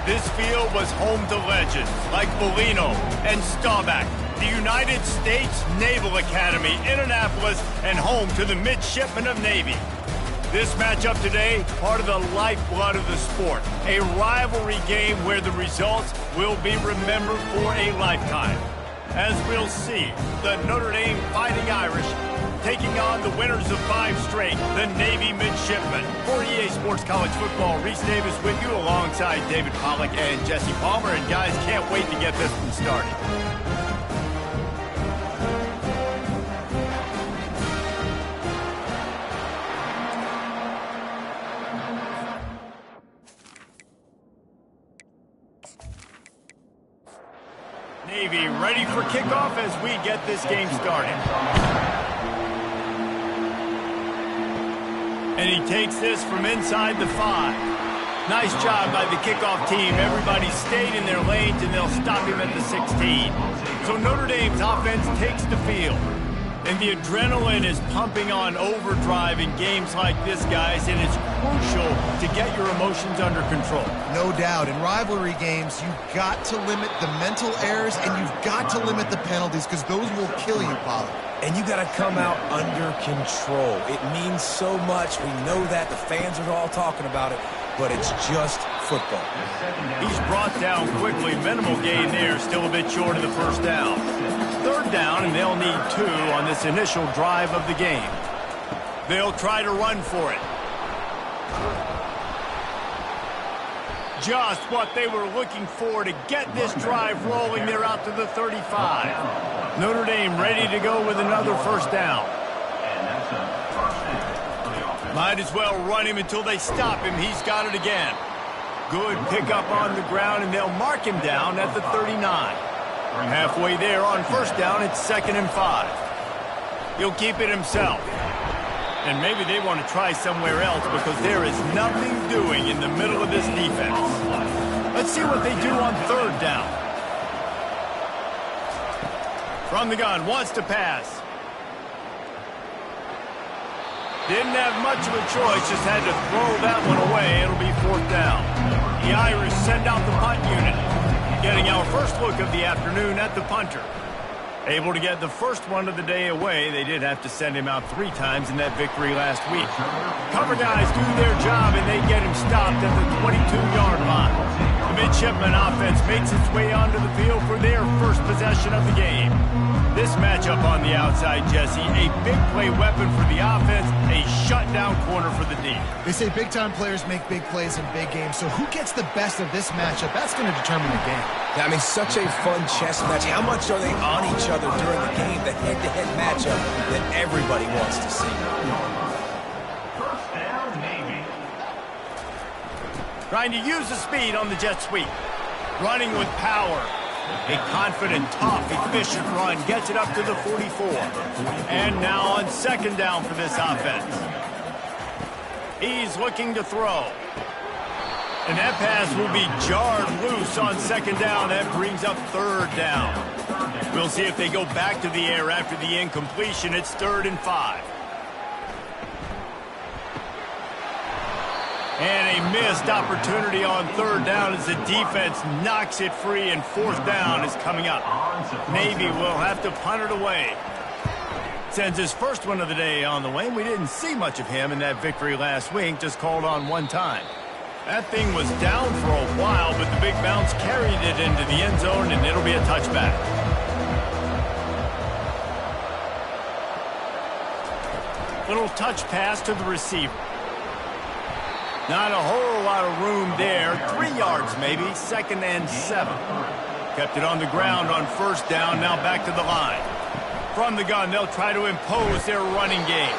This field was home to legends like Bellino and Staubach, the United States Naval Academy in Annapolis, and home to the Midshipmen of Navy. This matchup today, part of the lifeblood of the sport, a rivalry game where the results will be remembered for a lifetime. As we'll see, the Notre Dame Fighting Irish taking on the winners of 5 straight, the Navy Midshipmen. For EA Sports College Football, Reese Davis with you alongside David Pollack and Jesse Palmer. And guys, can't wait to get this one started. Navy ready for kickoff as we get this game started. And he takes this from inside the 5. Nice job by the kickoff team. Everybody stayed in their lanes, and they'll stop him at the 16. So Notre Dame's offense takes the field. And the adrenaline is pumping on overdrive in games like this, guys, and it's crucial to get your emotions under control. No doubt. In rivalry games, you've got to limit the mental errors, and you've got to limit the penalties, because those will kill you, Pollard. And you got to come out under control. It means so much. We know that. The fans are all talking about it, but it's just football. He's brought down quickly. Minimal gain there. Still a bit short of the first down. 3rd down, and they'll need 2 on this initial drive of the game. They'll try to run for it. Just what they were looking for to get this drive rolling. They're out to the 35. Notre Dame ready to go with another first down. Might as well run him until they stop him. He's got it again. Good pickup on the ground, and they'll mark him down at the 39. Halfway there on first down, it's 2nd and 5. He'll keep it himself. And maybe they want to try somewhere else because there is nothing doing in the middle of this defense. Let's see what they do on 3rd down. From the gun, wants to pass. Didn't have much of a choice, just had to throw that one away. It'll be 4th down. The Irish send out the punt unit. Getting our first look of the afternoon at the punter. Able to get the first one of the day away. They did have to send him out 3 times in that victory last week. Cover guys do their job, and they get him stopped at the 22-yard line. The Midshipman offense makes its way onto the field for their first possession of the game. This matchup on the outside, Jesse, a big play weapon for the offense, a shutdown corner for the D. They say big-time players make big plays in big games, so who gets the best of this matchup? That's going to determine the game. I mean, such a fun chess match. How much are they on each other during the game? The head-to-head matchup that everybody wants to see. First down, Navy. Trying to use the speed on the jet sweep. Running with power. A confident, tough, efficient run gets it up to the 44. And now on 2nd down for this offense. He's looking to throw. And that pass will be jarred loose on 2nd down. That brings up 3rd down. We'll see if they go back to the air after the incompletion. It's 3rd and 5. And a missed opportunity on 3rd down as the defense knocks it free, and 4th down is coming up. Navy will have to punt it away. Sends his first one of the day on the way. We didn't see much of him in that victory last week, just called on 1 time. That thing was down for a while, but the big bounce carried it into the end zone, and it'll be a touchback. Little touch pass to the receiver. Not a whole lot of room there. 3 yards maybe, 2nd and 7. Kept it on the ground on 1st down, now back to the line. From the gun, they'll try to impose their running game.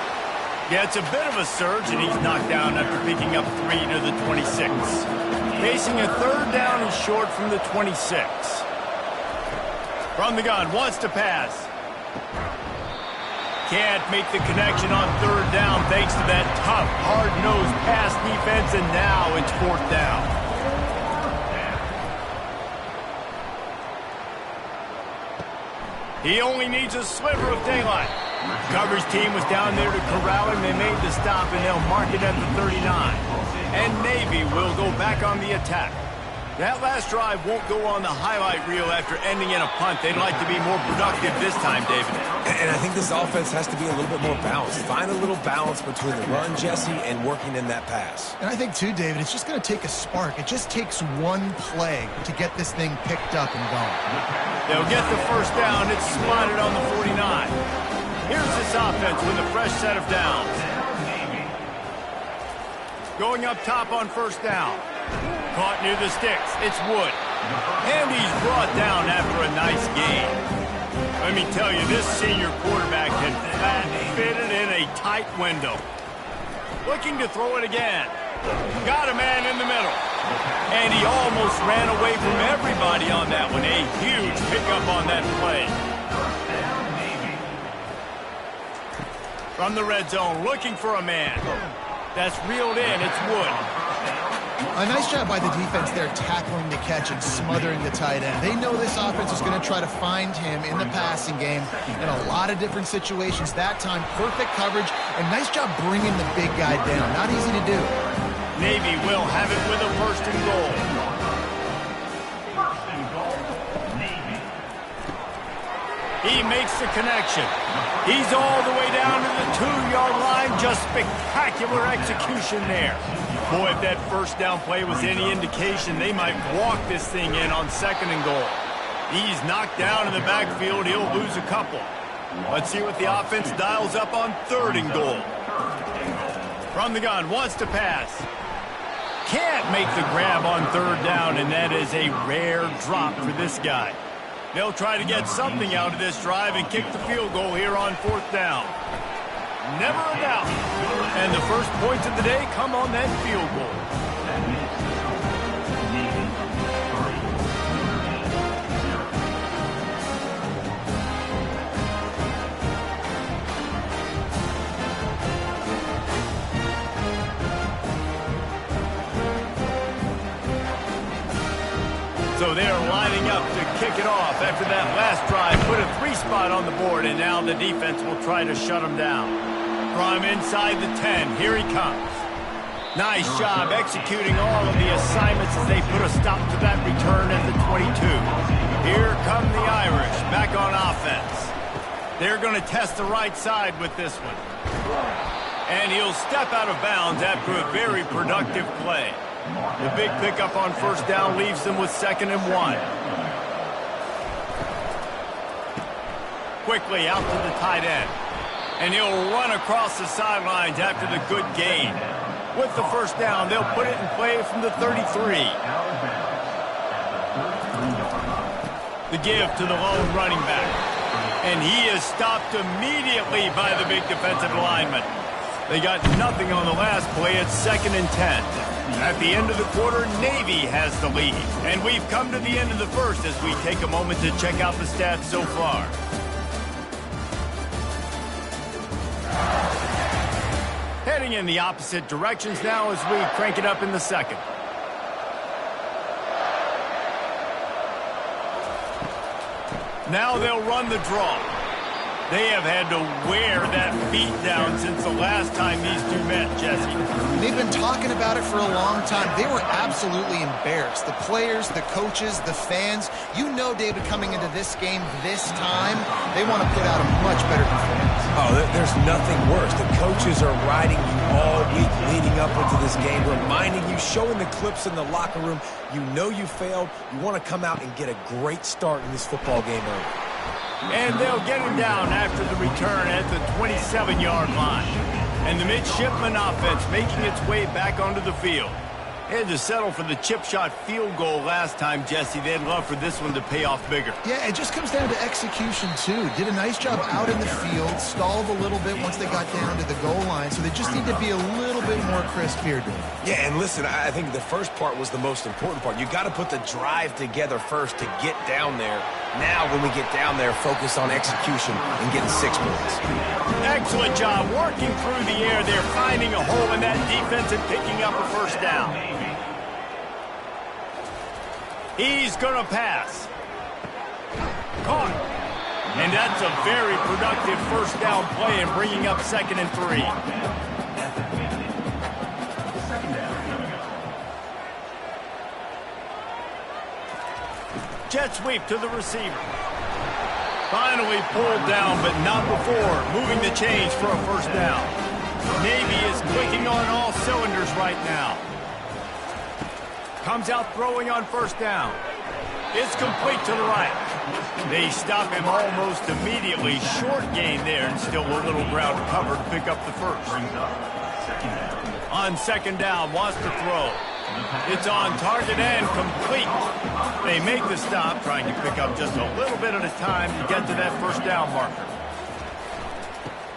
Gets a bit of a surge, and he's knocked down after picking up 3 to the 26. Facing a 3rd down and short from the 26. From the gun, wants to pass. Can't make the connection on 3rd down thanks to that tough, hard-nosed pass defense, and now it's 4th down. He only needs a sliver of daylight. Coverage team was down there to corral him. They made the stop, and they'll mark it at the 39. And Navy will go back on the attack. That last drive won't go on the highlight reel after ending in a punt. They'd like to be more productive this time, David. And I think this offense has to be a little bit more balanced. Find a little balance between the run, Jesse, and working in that pass. And I think, too, David, it's just going to take a spark. It just takes one play to get this thing picked up and going. They'll get the first down. It's spotted on the 49. Here's this offense with a fresh set of downs. Going up top on first down. Caught near the sticks. It's Wood. And he's brought down after a nice gain. Let me tell you, this senior quarterback can fit it in a tight window. Looking to throw it again. Got a man in the middle. And he almost ran away from everybody on that one. A huge pickup on that play. From the red zone, looking for a man. That's reeled in. It's Wood. A nice job by the defense there tackling the catch and smothering the tight end. They know this offense is going to try to find him in the passing game in a lot of different situations. That time, perfect coverage, and nice job bringing the big guy down. Not easy to do. Navy will have it with a first and goal. He makes the connection. He's all the way down to the 2-yard line. Just spectacular execution there. Boy, if that first down play was any indication, they might walk this thing in on second and goal. He's knocked down in the backfield. He'll lose a couple. Let's see what the offense dials up on third and goal. From the gun, wants to pass. Can't make the grab on third down, and that is a rare drop for this guy. They'll try to get something out of this drive and kick the field goal here on fourth down. Never a doubt. And the first points of the day come on that field goal. So they're lining up to kick it off after that last drive. Put a 3-spot on the board, and now the defense will try to shut them down. From inside the 10, here he comes. Nice job executing all of the assignments as they put a stop to that return at the 22. Here come the Irish back on offense. They're going to test the right side with this one. And he'll step out of bounds after a very productive play. The big pickup on first down leaves them with 2nd and 1. Quickly out to the tight end. And he'll run across the sidelines after the good gain. With the first down, they'll put it in play from the 33. The give to the lone running back. And he is stopped immediately by the big defensive lineman. They got nothing on the last play. It's 2nd and 10. At the end of the quarter, Navy has the lead. And we've come to the end of the first as we take a moment to check out the stats so far. Heading in the opposite directions now as we crank it up in the second. Now they'll run the draw. They have had to wear that beat down since the last time these two met, Jesse. They've been talking about it for a long time. They were absolutely embarrassed. The players, the coaches, the fans. You know, David, coming into this game this time, they want to put out a much better performance. Oh, there's nothing worse. The coaches are riding you all week leading up into this game, reminding you, showing the clips in the locker room. You know you failed. You want to come out and get a great start in this football game early. And they'll get him down after the return at the 27-yard line. And the midshipman offense making its way back onto the field. Had to settle for the chip shot field goal last time, Jesse. They'd love for this one to pay off bigger. Yeah, it just comes down to execution, too. Did a nice job out in the field, stalled a little bit once they got down to the goal line, so they just need to be a little bit more crisp here, dude. Yeah, and listen, I think the first part was the most important part. You got to put the drive together first to get down there. Now, when we get down there, focus on execution and getting 6 points. Excellent job working through the air there, finding a hole in that defense and picking up a first down. He's going to pass. Caught. And that's a very productive first down play and bringing up 2nd and 3. Jet sweep to the receiver. Finally pulled down, but not before moving the chains for a first down. Navy is clicking on all cylinders right now. Comes out throwing on first down. It's complete to the right. They stop him almost immediately. Short gain there, and still a little ground cover to pick up the first. On second down, wants to throw. It's on target and complete. They make the stop, trying to pick up just a little bit at a time to get to that first down marker.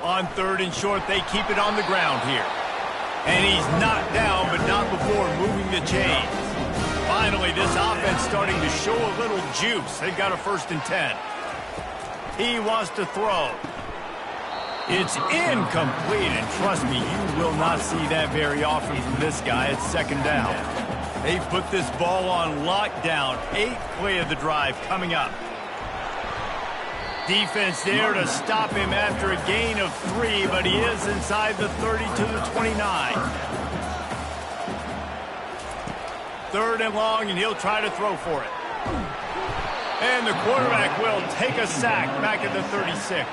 On third and short, they keep it on the ground here. And he's knocked down, but not before moving the chains. Finally, this offense starting to show a little juice. They've got a 1st and 10. He wants to throw. It's incomplete, and trust me, you will not see that very often from this guy. It's second down. They put this ball on lockdown. 8th play of the drive coming up. Defense there to stop him after a gain of 3, but he is inside the 30 to the 29. 3rd and long, and he'll try to throw for it. And the quarterback will take a sack back at the 36.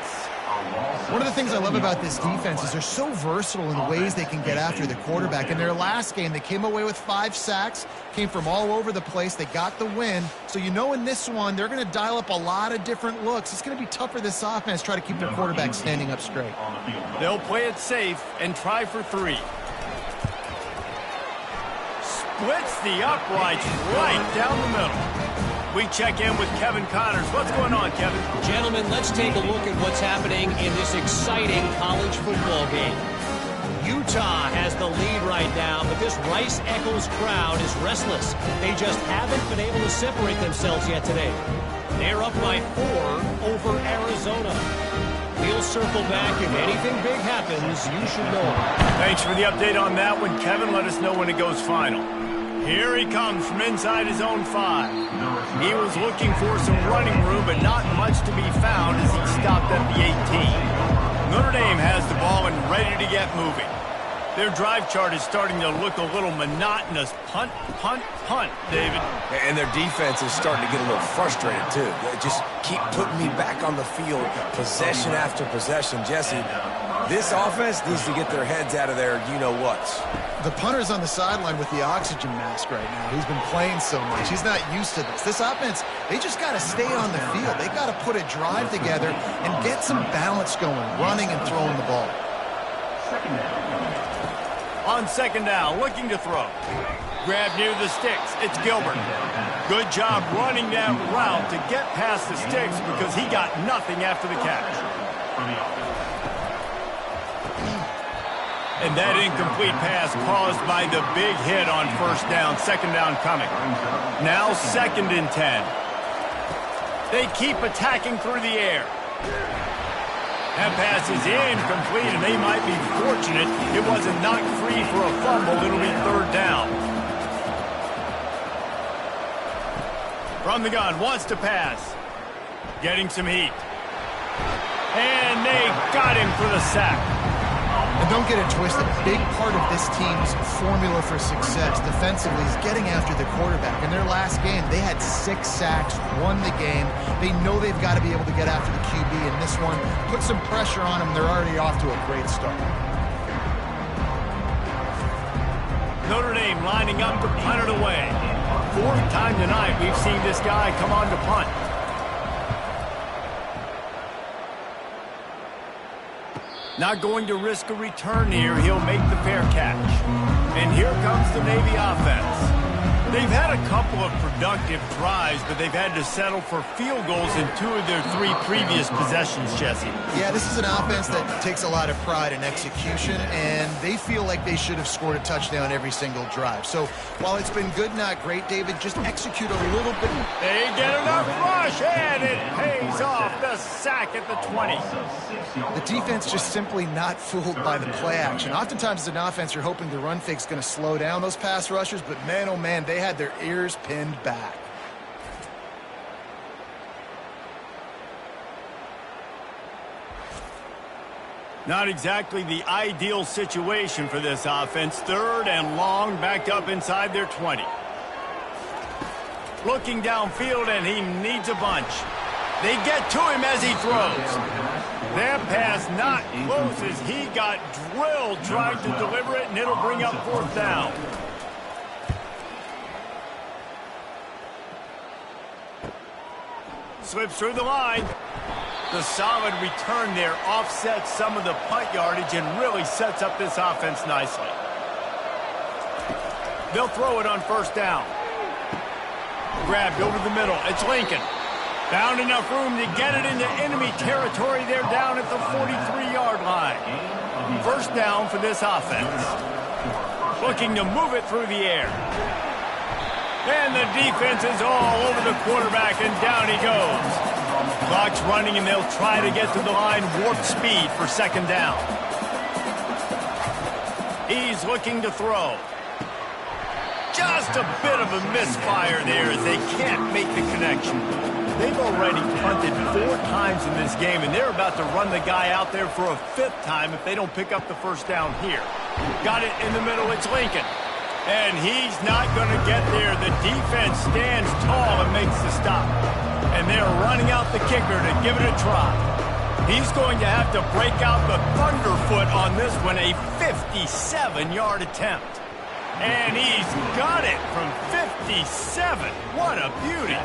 One of the things I love about this defense is they're so versatile in the ways they can get after the quarterback. In their last game, they came away with 5 sacks, came from all over the place. They got the win. So you know in this one, they're going to dial up a lot of different looks. It's going to be tough for this offense to try to keep their quarterback standing up straight. They'll play it safe and try for 3. Splits the uprights right down the middle. We check in with Kevin Connors. What's going on, Kevin? Gentlemen, let's take a look at what's happening in this exciting college football game. Utah has the lead right now, but this Rice-Eccles crowd is restless. They just haven't been able to separate themselves yet today. They're up by 4 over Arizona. We'll circle back. If anything big happens, you should know. Thanks for the update on that one, Kevin. Let us know when it goes final. Here he comes from inside his own 5. He was looking for some running room, but not much to be found as he stopped at the 18. Notre Dame has the ball and ready to get moving. Their drive chart is starting to look a little monotonous. Punt, punt, punt, David. And their defense is starting to get a little frustrated, too. They just keep putting me back on the field, possession after possession. Jesse, this offense needs to get their heads out of their you-know-whats. The punter's on the sideline with the oxygen mask right now. He's been playing so much. He's not used to this. This offense, they just got to stay on the field. They got to put a drive together and get some balance going, running and throwing the ball. On second down, looking to throw. Grab near the sticks. It's Gilbert. Good job running that route to get past the sticks because he got nothing after the catch. And that incomplete pass caused by the big hit on first down. Second down coming. Now 2nd and 10. They keep attacking through the air. That pass is incomplete, and they might be fortunate it wasn't knocked free for a fumble. It'll be 3rd down. From the gun, wants to pass. Getting some heat. And they got him for the sack. And don't get it twisted. A big part of this team's formula for success defensively is getting after the quarterback. In their last game, they had 6 sacks, won the game. They know they've got to be able to get after the QB. In this one, put some pressure on them. They're already off to a great start. Notre Dame lining up to punt it away. 4th time tonight we've seen this guy come on to punt. Not going to risk a return here. He'll make the fair catch. And here comes the Navy offense. They've had a couple of productive drives, but they've had to settle for field goals in 2 of their 3 previous possessions, Jesse. Yeah, this is an offense that takes a lot of pride in execution, and they feel like they should have scored a touchdown every single drive. So while it's been good, not great, David, just execute a little bit. They get enough rush, and it pays off. The sack at the 20. The defense just simply not fooled by the play action. Oftentimes as an offense, you're hoping the run fake's going to slow down those pass rushers, but man, oh man, they had their ears pinned back. Not exactly the ideal situation for this offense. 3rd and long, backed up inside their 20. Looking downfield, and he needs a bunch. They get to him as he throws. That pass not close as he got drilled trying to deliver it, and it'll bring up 4th down. Slips through the line. The solid return there offsets some of the punt yardage and really sets up this offense nicely. They'll throw it on 1st down. Grabbed over the middle. It's Lincoln. Found enough room to get it into enemy territory. They're down at the 43-yard line. 1st down for this offense. Looking to move it through the air. And the defense is all over the quarterback, and down he goes. Clock's running, and they'll try to get to the line warp speed for 2nd down. He's looking to throw. Just a bit of a misfire there as they can't make the connection. They've already punted 4 times in this game, and they're about to run the guy out there for a 5th time if they don't pick up the 1st down here. Got it in the middle. It's Lincoln. And he's not going to get there. The defense stands tall and makes the stop. And they're running out the kicker to give it a try. He's going to have to break out the thunderfoot on this one, a 57-yard attempt. And he's got it from 57. What a beauty.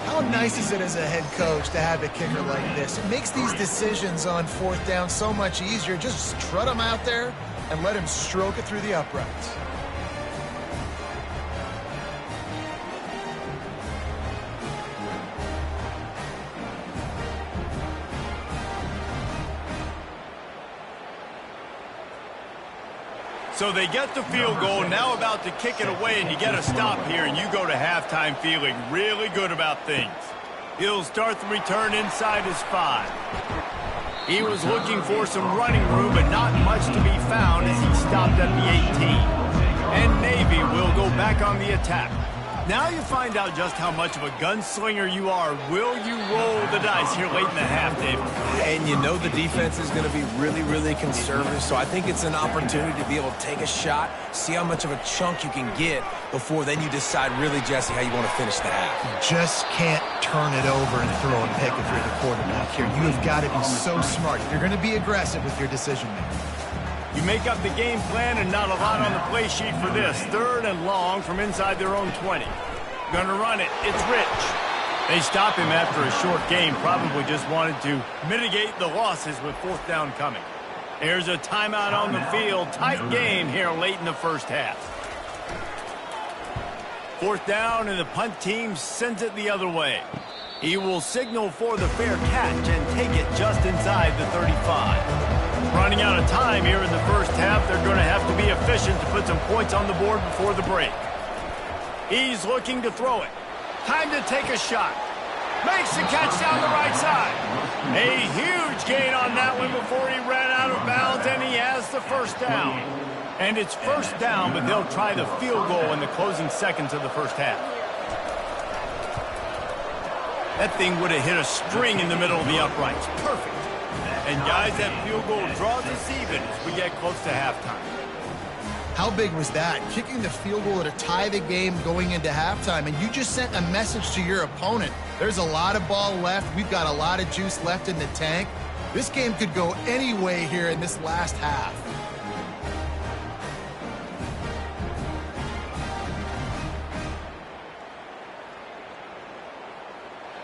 How nice is it as a head coach to have a kicker like this? It makes these decisions on 4th down so much easier. Just strut him out there and let him stroke it through the uprights. So they get the field goal, now about to kick it away, and you get a stop here, and you go to halftime feeling really good about things. He'll start the return inside his 5. He was looking for some running room, but not much to be found as he stopped at the 18. And Navy will go back on the attack. Now you find out just how much of a gunslinger you are. Will you roll the dice here late in the half, Dave? And you know the defense is going to be really, really conservative, so I think it's an opportunity to be able to take a shot, see how much of a chunk you can get before then you decide really, Jesse, how you want to finish the half. You just can't turn it over and throw and pick if you're the quarterback here. You have got to be so smart. You're going to be aggressive with your decision-making. You make up the game plan and not a lot on the play sheet for this. 3rd and long from inside their own 20. Gonna run it. It's Rich. They stop him after a short game. Probably just wanted to mitigate the losses with 4th down coming. There's a timeout on the field. Tight game here late in the 1st half. 4th down, and the punt team sends it the other way. He will signal for the fair catch and take it just inside the 35. Running out of time here in the 1st half. They're going to have to be efficient to put some points on the board before the break. He's looking to throw it. Time to take a shot. Makes the catch down the right side. A huge gain on that one before he ran out of bounds, and he has the 1st down. And it's 1st down, but they'll try the field goal in the closing seconds of the 1st half. That thing would have hit a string in the middle of the uprights. Perfect. And guys, that field goal draws us even as we get close to halftime. How big was that? Kicking the field goal to tie the game going into halftime, and you just sent a message to your opponent. There's a lot of ball left. We've got a lot of juice left in the tank. This game could go any way here in this last half.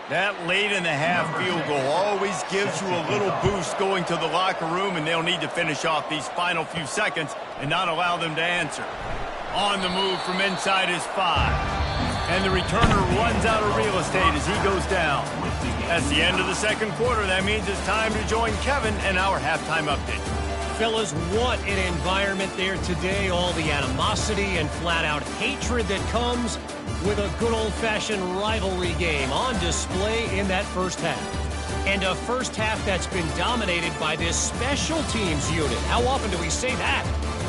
That late in the half field goal always gives you a little boost going to the locker room, and they'll need to finish off these final few seconds and not allow them to answer. On the move from inside his 5. And the returner runs out of real estate as he goes down. That's the end of the 2nd quarter. That means it's time to join Kevin and our halftime update. Fellas, what an environment there today. All the animosity and flat-out hatred that comes with a good old-fashioned rivalry game on display in that 1st half. And a 1st half that's been dominated by this special teams unit. How often do we say that?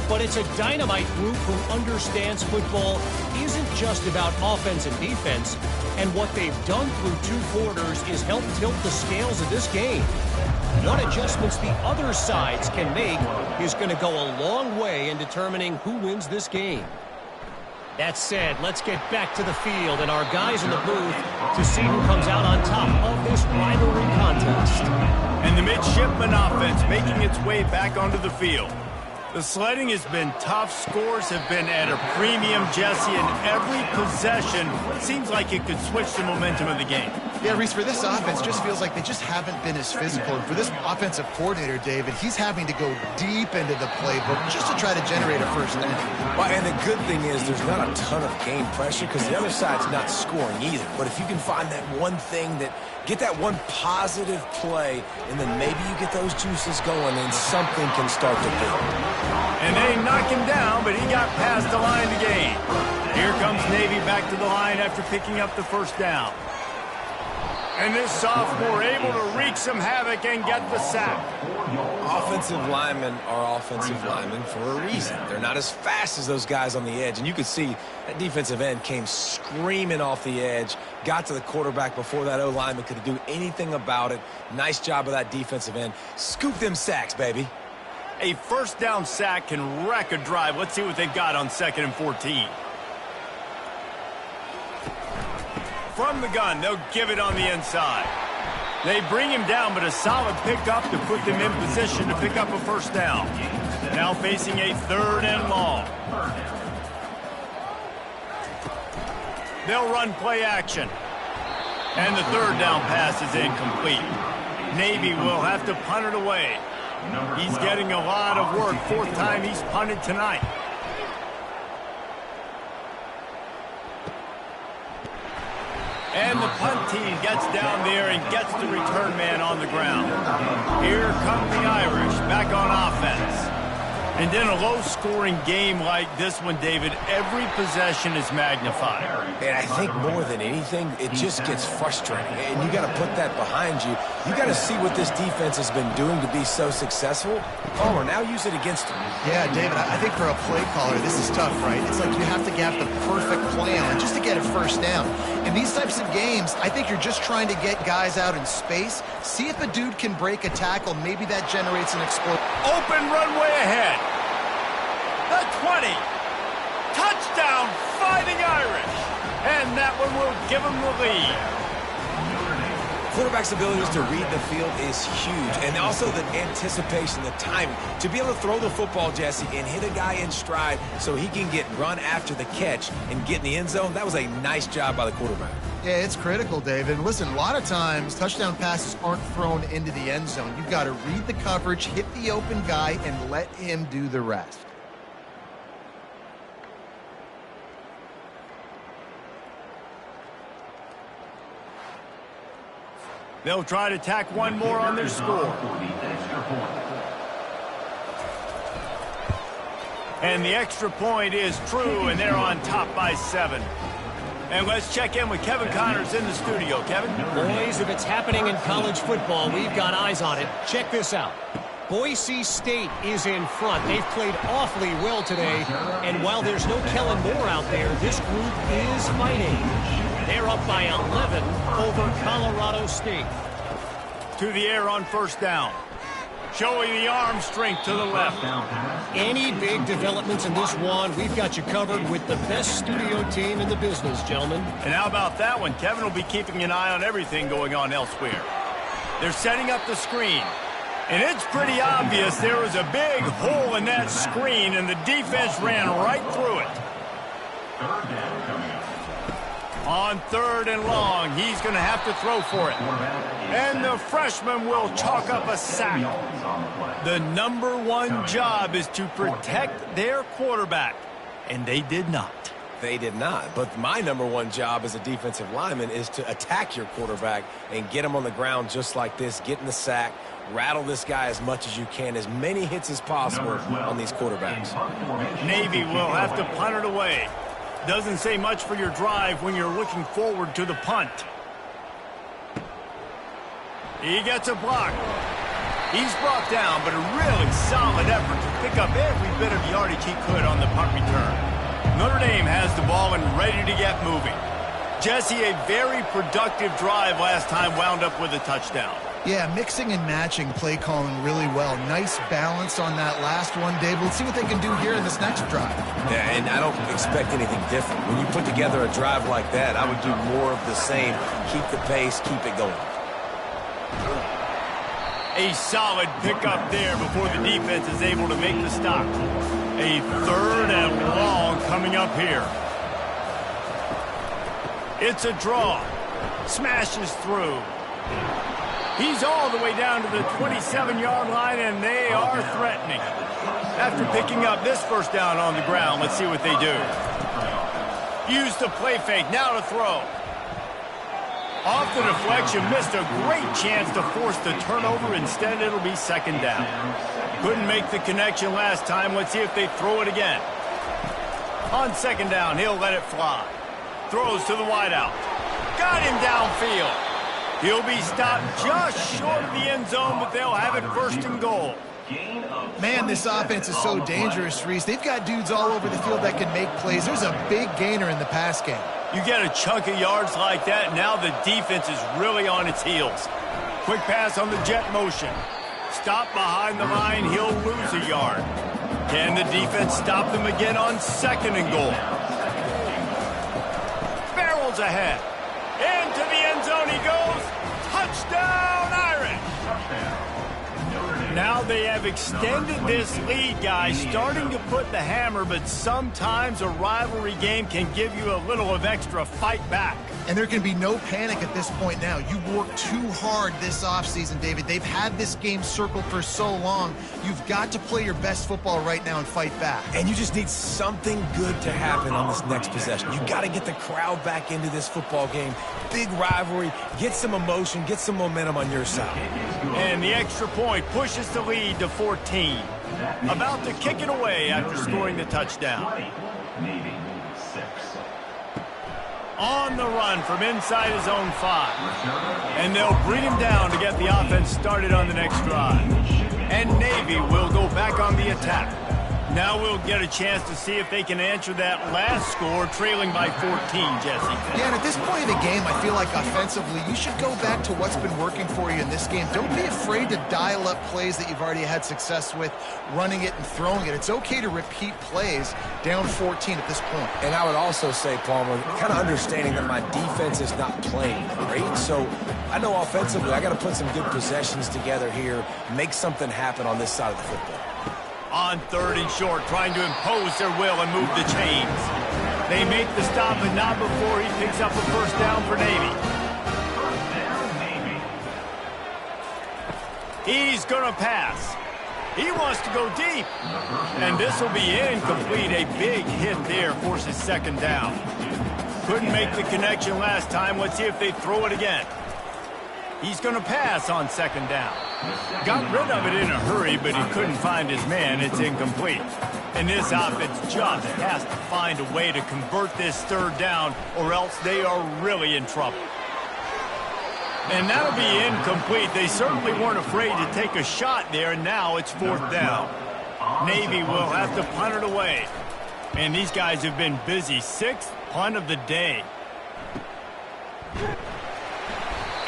But it's a dynamite group who understands football isn't just about offense and defense. And what they've done through 2 quarters is help tilt the scales of this game. What adjustments the other sides can make is going to go a long way in determining who wins this game. That said, let's get back to the field and our guys in the booth to see who comes out on top of this rivalry contest. And the midshipman offense making its way back onto the field. The sledding has been tough. Scores have been at a premium, Jesse, and every possession seems like it could switch the momentum of the game. Yeah, Reese, for this offense, just feels like they just haven't been as physical. And for this offensive coordinator, David, he's having to go deep into the playbook just to try to generate a first down. Well, and the good thing is there's not a ton of game pressure because the other side's not scoring either. But if you can find that one thing get that one positive play, and then maybe you get those juices going and something can start to build. And they knock him down, but he got past the line to gain. Here comes Navy back to the line after picking up the first down. And this sophomore able to wreak some havoc and get the sack. Offensive linemen are offensive linemen for a reason. They're not as fast as those guys on the edge. And you could see that defensive end came screaming off the edge, got to the quarterback before that O-lineman could do anything about it. Nice job of that defensive end. Scoop them sacks, baby. A first down sack can wreck a drive. Let's see what they've got on 2nd and 14. From the gun, they'll give it on the inside. They bring him down, but a solid pickup to put them in position to pick up a first down. Now facing a 3rd and long. They'll run play action. And the 3rd down pass is incomplete. Navy will have to punt it away. He's getting a lot of work. 4th time he's punted tonight. And the punt team gets down there and gets the return man on the ground. Here come the Irish back on offense. And in a low-scoring game like this one, David, every possession is magnified. And I think more than anything, it just gets frustrating. And you got to put that behind you. You got to see what this defense has been doing to be so successful. Oh, now use it against them. Yeah, David, I think for a play caller, this is tough, right? It's like you have to have the perfect plan just to get a first down. In these types of games, I think you're just trying to get guys out in space, see if a dude can break a tackle. Maybe that generates an explosion. Open runway ahead. The 20. Touchdown, Fighting Irish. And that one will give them the lead. Quarterback's abilities to read the field is huge. And also the anticipation, the timing. To be able to throw the football, Jesse, and hit a guy in stride so he can get run after the catch and get in the end zone, that was a nice job by the quarterback. Yeah, it's critical, David. Listen, a lot of times touchdown passes aren't thrown into the end zone. You've got to read the coverage, hit the open guy, and let him do the rest. They'll try to tack one more on their score. And the extra point is true, and they're on top by 7. And let's check in with Kevin Connors in the studio. Kevin? Boys, if it's happening in college football, we've got eyes on it. Check this out. Boise State is in front. They've played awfully well today. And while there's no Kellen Moore out there, this group is fighting. They're up by 11 over Colorado State. To the air on first down. Showing the arm strength to the left. Any big developments in this one, we've got you covered with the best studio team in the business, gentlemen. And how about that one? Kevin will be keeping an eye on everything going on elsewhere. They're setting up the screen. And it's pretty obvious there was a big hole in that screen, and the defense ran right through it. On 3rd and long, he's going to have to throw for it. And the freshman will chalk up a sack. The #1 job is to protect their quarterback, and they did not. They did not. But my #1 job as a defensive lineman is to attack your quarterback and get him on the ground just like this, get in the sack, rattle this guy as much as you can, as many hits as possible on these quarterbacks. Navy will have to punt it away. Doesn't say much for your drive when you're looking forward to the punt. He gets a block. He's brought down, but a really solid effort to pick up every bit of yardage he could on the punt return. Notre Dame has the ball and ready to get moving. Jesse, a very productive drive last time wound up with a touchdown. Yeah, mixing and matching play calling really well. Nice balance on that last one, Dave. Let's see what they can do here in this next drive. Yeah, and I don't expect anything different. When you put together a drive like that, I would do more of the same. Keep the pace, keep it going. A solid pickup there before the defense is able to make the stop. A 3rd and long coming up here. It's a draw. Smashes through. He's all the way down to the 27-yard line, and they are threatening. After picking up this first down on the ground, let's see what they do. Use the play fake, now to throw. Off the deflection, missed a great chance to force the turnover. Instead, it'll be 2nd down. Couldn't make the connection last time. Let's see if they throw it again. On 2nd down, he'll let it fly. Throws to the wideout. Got him downfield. He'll be stopped just short of the end zone, but they'll have it 1st and goal. Man, this offense is so dangerous, Reese. They've got dudes all over the field that can make plays. There's a big gainer in the pass game. You get a chunk of yards like that, now the defense is really on its heels. Quick pass on the jet motion. Stop behind the line, he'll lose a yard. Can the defense stop them again on 2nd and goal? Barrels ahead. Into the end zone he goes. Touchdown, Irish! Now they have extended this lead, guys, starting to put the hammer, but sometimes a rivalry game can give you a little of extra fight back. And there can be no panic at this point now. You worked too hard this offseason, David. They've had this game circled for so long. You've got to play your best football right now and fight back. And you just need something good to happen on this next possession. You got to get the crowd back into this football game. Big rivalry. Get some emotion. Get some momentum on your side. And the extra point pushes the lead to 14. About to kick it away after scoring the touchdown. On the run from inside his own 5. And they'll bring him down to get the offense started on the next drive. And Navy will go back on the attack. Now we'll get a chance to see if they can answer that last score, trailing by 14, Jesse. Yeah, and at this point of the game, I feel like offensively, you should go back to what's been working for you in this game. Don't be afraid to dial up plays that you've already had success with, running it and throwing it. It's okay to repeat plays down 14 at this point. And I would also say, Palmer, kind of understanding that my defense is not playing great, so I know offensively I got to put some good possessions together here, make something happen on this side of the football. On 3rd and short, trying to impose their will and move the chains. They make the stop, but not before he picks up a 1st down for Navy. He's going to pass. He wants to go deep. And this will be incomplete. A big hit there forces 2nd down. Couldn't make the connection last time. Let's see if they throw it again. He's going to pass on 2nd down. Got rid of it in a hurry, but he couldn't find his man. It's incomplete. And this offense just has to find a way to convert this 3rd down, or else they are really in trouble. And that'll be incomplete. They certainly weren't afraid to take a shot there, and now it's 4th down. Navy will have to punt it away. And these guys have been busy. 6th punt of the day.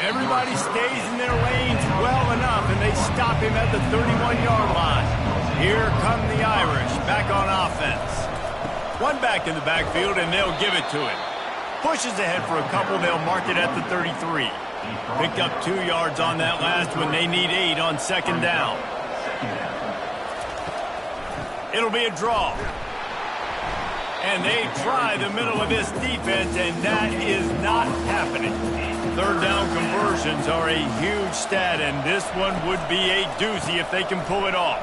Everybody stays in their lanes well enough, and they stop him at the 31-yard line. Here come the Irish, back on offense. One back in the backfield, and they'll give it to him. Pushes ahead for a couple, they'll mark it at the 33. Picked up 2 yards on that last one. They need 8 on 2nd down. It'll be a draw. And they try the middle of this defense, and that is not happening. 3rd down conversions are a huge stat, and this one would be a doozy if they can pull it off.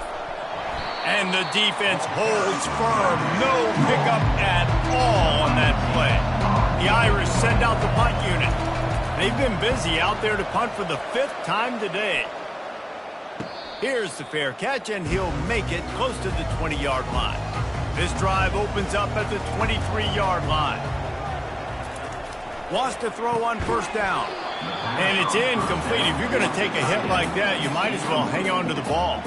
And the defense holds firm. No pickup at all on that play. The Irish send out the punt unit. They've been busy out there to punt for the 5th time today. Here's the fair catch, and he'll make it close to the 20-yard line. This drive opens up at the 23-yard line. Wants to throw on 1st down. And it's incomplete. If you're going to take a hit like that, you might as well hang on to the ball.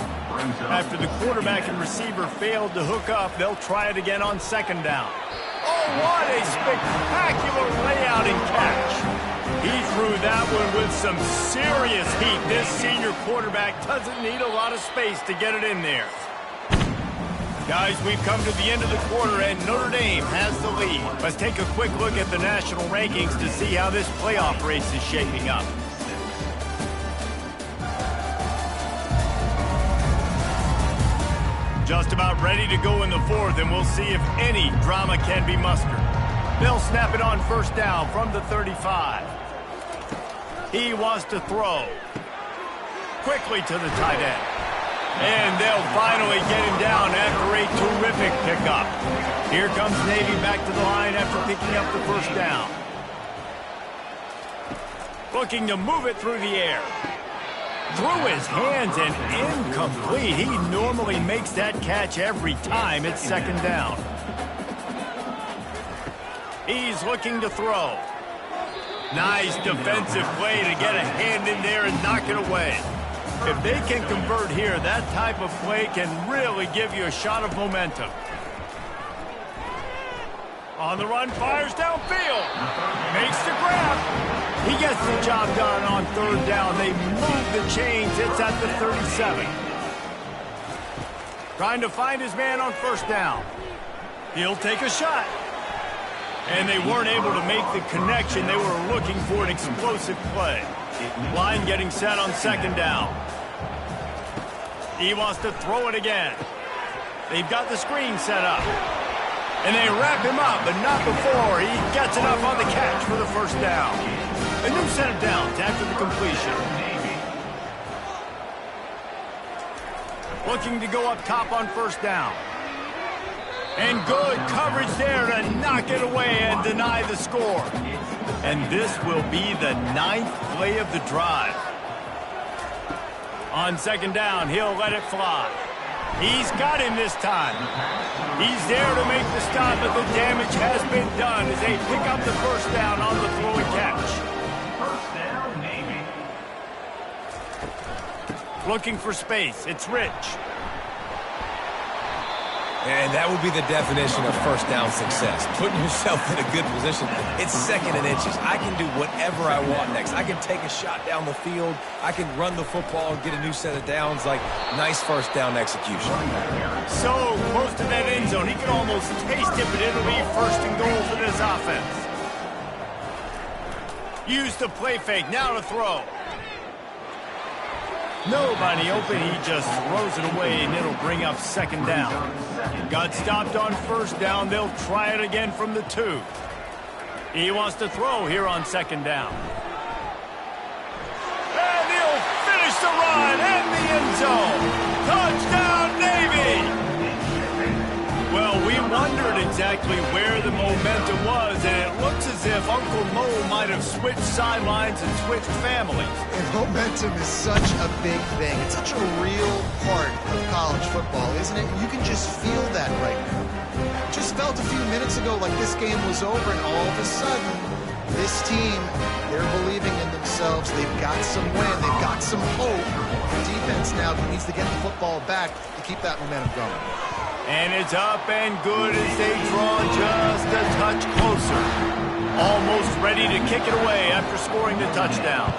After the quarterback and receiver failed to hook up, they'll try it again on 2nd down. Oh, what a spectacular layout and catch. He threw that one with some serious heat. This senior quarterback doesn't need a lot of space to get it in there. Guys, we've come to the end of the quarter, and Notre Dame has the lead. Let's take a quick look at the national rankings to see how this playoff race is shaping up. Just about ready to go in the fourth, and we'll see if any drama can be mustered. They'll snap it on first down from the 35. He wants to throw. Quickly to the tight end. And they'll finally get him down after a terrific pickup. Here comes Navy back to the line after picking up the first down. Looking to move it through the air. Through his hands and incomplete. He normally makes that catch every time it's second down. He's looking to throw. Nice defensive play to get a hand in there and knock it away. If they can convert here, that type of play can really give you a shot of momentum. On the run, fires downfield. Makes the grab. He gets the job done on third down. They move the chains. It's at the 37. Trying to find his man on first down. He'll take a shot. And they weren't able to make the connection. They were looking for an explosive play. Line getting set on second down. He wants to throw it again. They've got the screen set up. And they wrap him up, but not before he gets enough on the catch for the first down. A new set of downs after the completion. Looking to go up top on first down. And good coverage there to knock it away and deny the score. And this will be the 9th play of the drive. On second down, he'll let it fly. He's got him this time. He's there to make the stop, but the damage has been done as they pick up the first down on the throw and catch. First down, Navy. Looking for space. It's Rich. And that would be the definition of first down success. Putting yourself in a good position. It's second and inches. I can do whatever I want next. I can take a shot down the field. I can run the football and get a new set of downs. Like, nice first down execution. So close to that end zone. He can almost taste it, but it'll be first and goal for this offense. Use the play fake. Now to throw. Nobody open, he just throws it away, and it'll bring up second down. Got stopped on first down. They'll try it again from the 2. He wants to throw here on second down. And he'll finish the run in the end zone. Touchdown, Navy! Well, we wondered exactly where the momentum was, and it looks as if Uncle Mo might have switched sidelines and switched families. And momentum is such a big thing. It's such a real part of college football, isn't it? You can just feel that right now. It just felt a few minutes ago like this game was over, and all of a sudden, this team, they're believing in themselves. They've got some wind. They've got some hope. The defense now needs to get the football back to keep that momentum going. And it's up and good as they draw just a touch closer. Almost ready to kick it away after scoring the touchdown.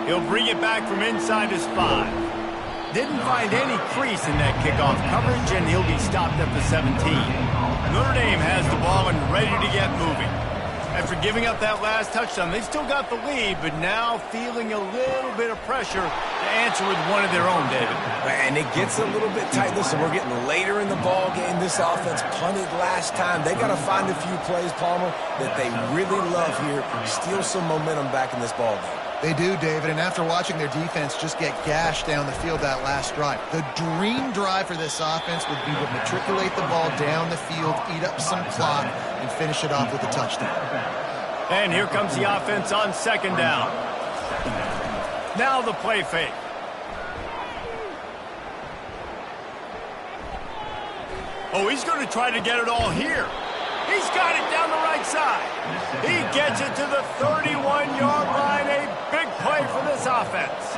He'll bring it back from inside his 5. Didn't find any crease in that kickoff coverage, and he'll be stopped at the 17. Notre Dame has the ball and ready to get moving. After giving up that last touchdown, they've still got the lead, but now feeling a little bit of pressure to answer with one of their own, David. And it gets a little bit tight. Listen, we're getting later in the ball game. This offense punted last time. They got to find a few plays, Palmer, that they really love here. Steal some momentum back in this ball game. They do, David, and after watching their defense just get gashed down the field that last drive, the dream drive for this offense would be to matriculate the ball down the field, eat up some clock, and finish it off with a touchdown. And here comes the offense on second down. Now the play fake. Oh, he's going to try to get it all here. He's got it down the right side. He gets it to the 31-yard line. A big play for this offense.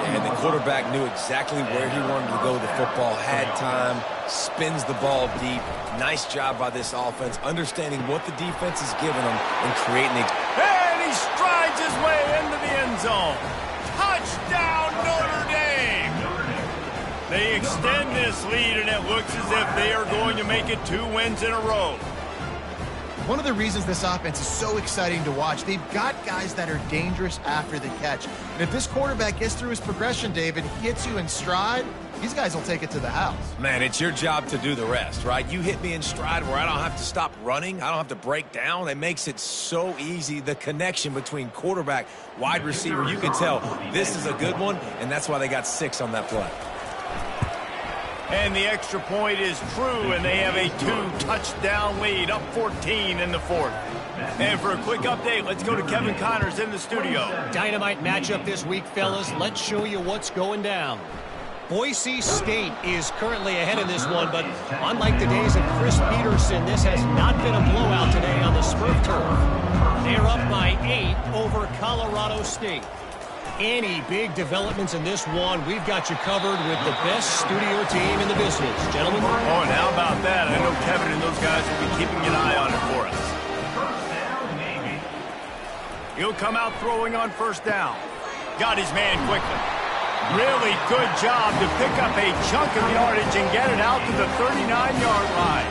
And the quarterback knew exactly where he wanted to go with the football, had time, spins the ball deep. Nice job by this offense, understanding what the defense is giving them and creating the... And he strides his way into the end zone. Touchdown, Notre Dame! They extend this lead, and it looks as if they are going to make it 2 wins in a row. One of the reasons this offense is so exciting to watch, they've got guys that are dangerous after the catch. And if this quarterback gets through his progression, David, hits you in stride, these guys will take it to the house. Man, it's your job to do the rest, right? You hit me in stride where I don't have to stop running. I don't have to break down. It makes it so easy. The connection between quarterback, wide receiver, you can tell this is a good one, and that's why they got 6 on that play. And the extra point is true, and they have a 2-touchdown lead, up 14 in the 4th. And for a quick update, let's go to Kevin Connors in the studio. Dynamite matchup this week, fellas. Let's show you what's going down. Boise State is currently ahead in this one, but unlike the days of Chris Peterson, this has not been a blowout today on the Smurf turf. They're up by 8 over Colorado State. Any big developments in this one, we've got you covered with the best studio team in the business. Gentlemen? Oh, and how about that? I know Kevin and those guys will be keeping an eye on it for us. He'll come out throwing on first down. Got his man quickly. Really good job to pick up a chunk of yardage and get it out to the 39-yard line.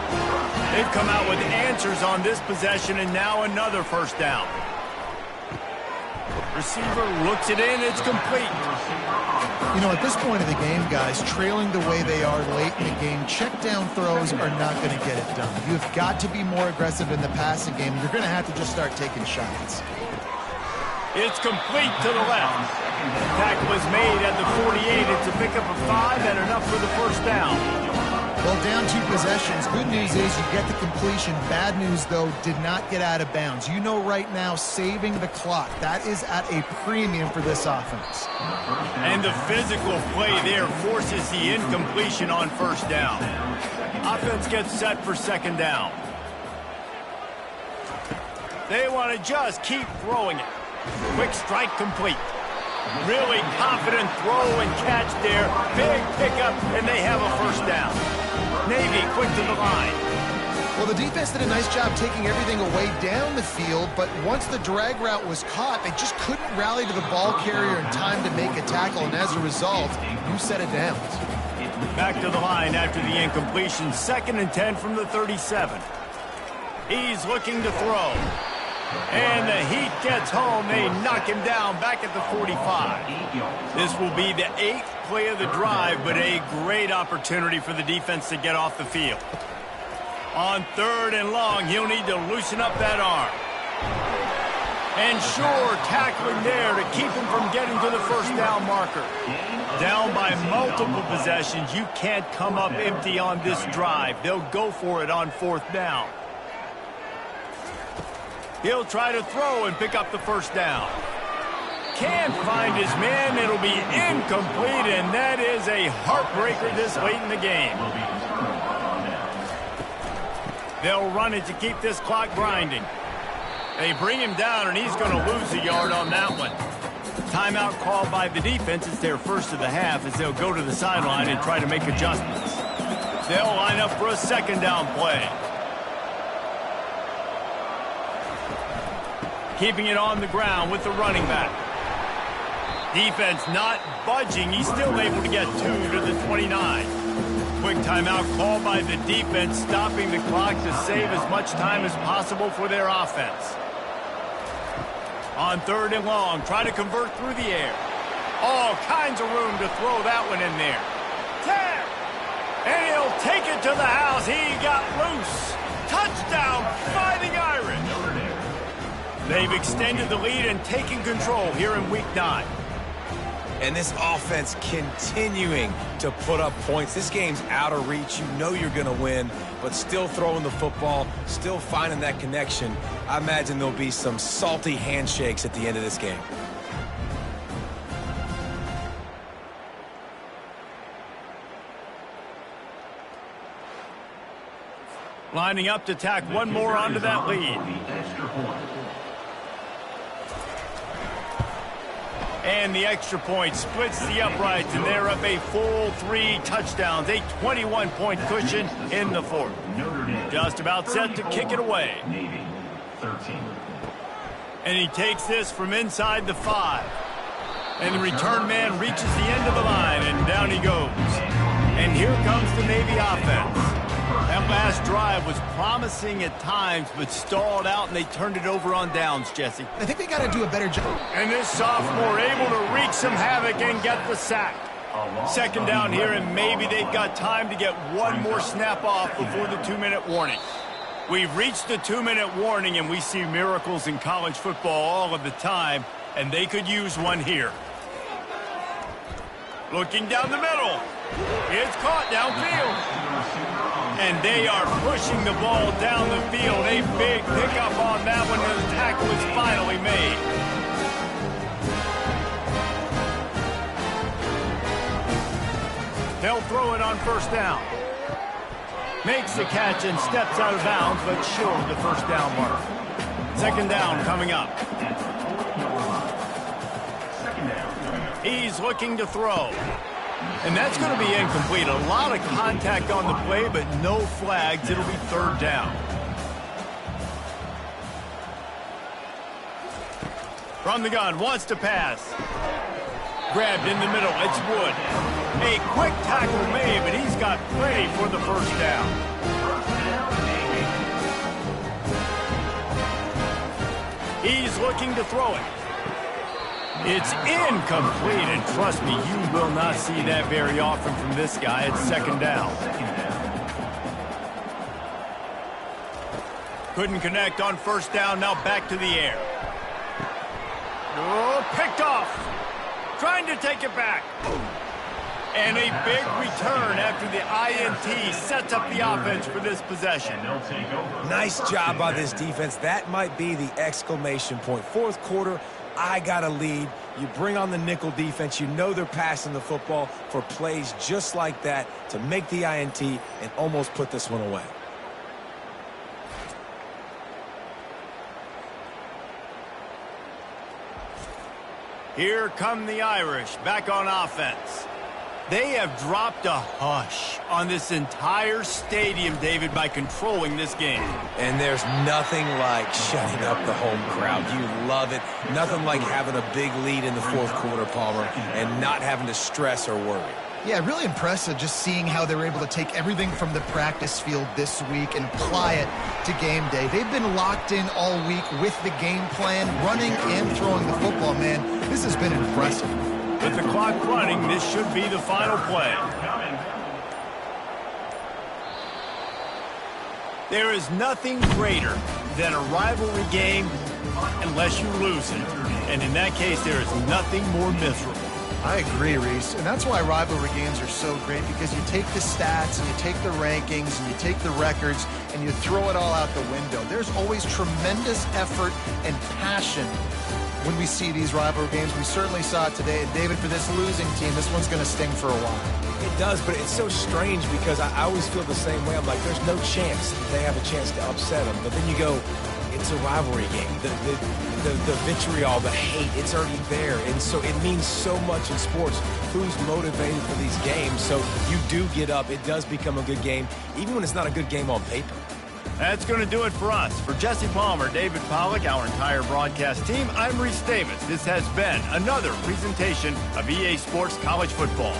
They've come out with answers on this possession, and now another first down. Receiver looks it in. It's complete. You know, at this point of the game, guys, trailing the way they are late in the game, check down throws are not going to get it done. You've got to be more aggressive in the passing game. You're going to have to just start taking shots. It's complete to the left. Tackle is made at the 48. It's a pickup of 5 and enough for the first down. Well, down 2 possessions. Good news is you get the completion. Bad news, though, did not get out of bounds. You know right now, saving the clock, that is at a premium for this offense. And the physical play there forces the incompletion on first down. Offense gets set for second down. They want to just keep throwing it. Quick strike complete. Really confident throw and catch there. Big pickup, and they have a first down. Navy quick to the line. Well, the defense did a nice job taking everything away down the field, but once the drag route was caught, they just couldn't rally to the ball carrier in time to make a tackle, and as a result, you set it down. Back to the line after the incompletion. 2nd and 10 from the 37. He's looking to throw. And the heat gets home. They knock him down back at the 45. This will be the 8th play of the drive, but a great opportunity for the defense to get off the field. On 3rd and long, he'll need to loosen up that arm. And sure, tackling there to keep him from getting to the first down marker. Down by multiple possessions, you can't come up empty on this drive. They'll go for it on 4th down. He'll try to throw and pick up the first down. Can't find his man. It'll be incomplete, and that is a heartbreaker this late in the game. They'll run it to keep this clock grinding. They bring him down, and he's going to lose a yard on that one. Timeout called by the defense. It's their first of the half as they'll go to the sideline and try to make adjustments. They'll line up for a second down play. Keeping it on the ground with the running back. Defense not budging. He's still able to get 2 to the 29. Quick timeout called by the defense, stopping the clock to save as much time as possible for their offense. On 3rd and long, try to convert through the air. All kinds of room to throw that one in there. 10! And he'll take it to the house. He got loose. Touchdown, Fighting Irish. They've extended the lead and taken control here in Week 9. And this offense continuing to put up points. This game's out of reach. You know you're going to win, but still throwing the football, still finding that connection. I imagine there'll be some salty handshakes at the end of this game. Lining up to tack one more onto that lead. And the extra point splits the uprights, and they're up a full 3 touchdowns, a 21-point cushion in the fourth. Just about set to kick it away. And he takes this from inside the 5. And the return man reaches the end of the line, and down he goes. And here comes the Navy offense. That last drive was promising at times, but stalled out, and they turned it over on downs, Jesse. I think they got to do a better job. And this sophomore able to wreak some havoc and get the sack. Second down here, and maybe they've got time to get one more snap off before the 2-minute warning. We've reached the 2-minute warning, and we see miracles in college football all of the time, and they could use one here. Looking down the middle. It's caught downfield. And they are pushing the ball down the field. A big pickup on that one, and the tackle is finally made. They'll throw it on first down. Makes the catch and steps out of bounds, but short of the first down mark. Second down coming up. He's looking to throw. And that's going to be incomplete. A lot of contact on the play, but no flags. It'll be third down. From the gun, wants to pass. Grabbed in the middle, it's Wood. A quick tackle made, but he's got plenty for the first down. He's looking to throw it. It's incomplete, and trust me, you will not see that very often from this guy. It's second down. Couldn't connect on first down, now back to the air. Oh, picked off. Trying to take it back. And a big return after the INT sets up the offense for this possession. Nice job by this defense. That might be the exclamation point. Fourth quarter, I got a lead. You bring on the nickel defense. You know they're passing the football for plays just like that to make the INT and almost put this one away. Here come the Irish back on offense. They have dropped a hush on this entire stadium, David, by controlling this game. And there's nothing like shutting up the home crowd. You love it. Nothing like having a big lead in the fourth quarter, Palmer, and not having to stress or worry. Yeah, really impressive just seeing how they were able to take everything from the practice field this week and apply it to game day. They've been locked in all week with the game plan, running and throwing the football, man. This has been impressive. With the clock running, this should be the final play. There is nothing greater than a rivalry game unless you lose it. And in that case, there is nothing more miserable. I agree, Reese. And that's why rivalry games are so great, because you take the stats and you take the rankings and you take the records and you throw it all out the window. There's always tremendous effort and passion when we see these rivalry games. We certainly saw it today. And David, for this losing team, this one's going to sting for a while. It does, but it's so strange because I always feel the same way. I'm like, there's no chance that they have a chance to upset them. But then you go, it's a rivalry game. The vitriol, the hate, it's already there. And so it means so much in sports. Who's motivated for these games? So you do get up. It does become a good game, even when it's not a good game on paper. That's going to do it for us. For Jesse Palmer, David Pollack, our entire broadcast team, I'm Reese Davis. This has been another presentation of EA Sports College Football.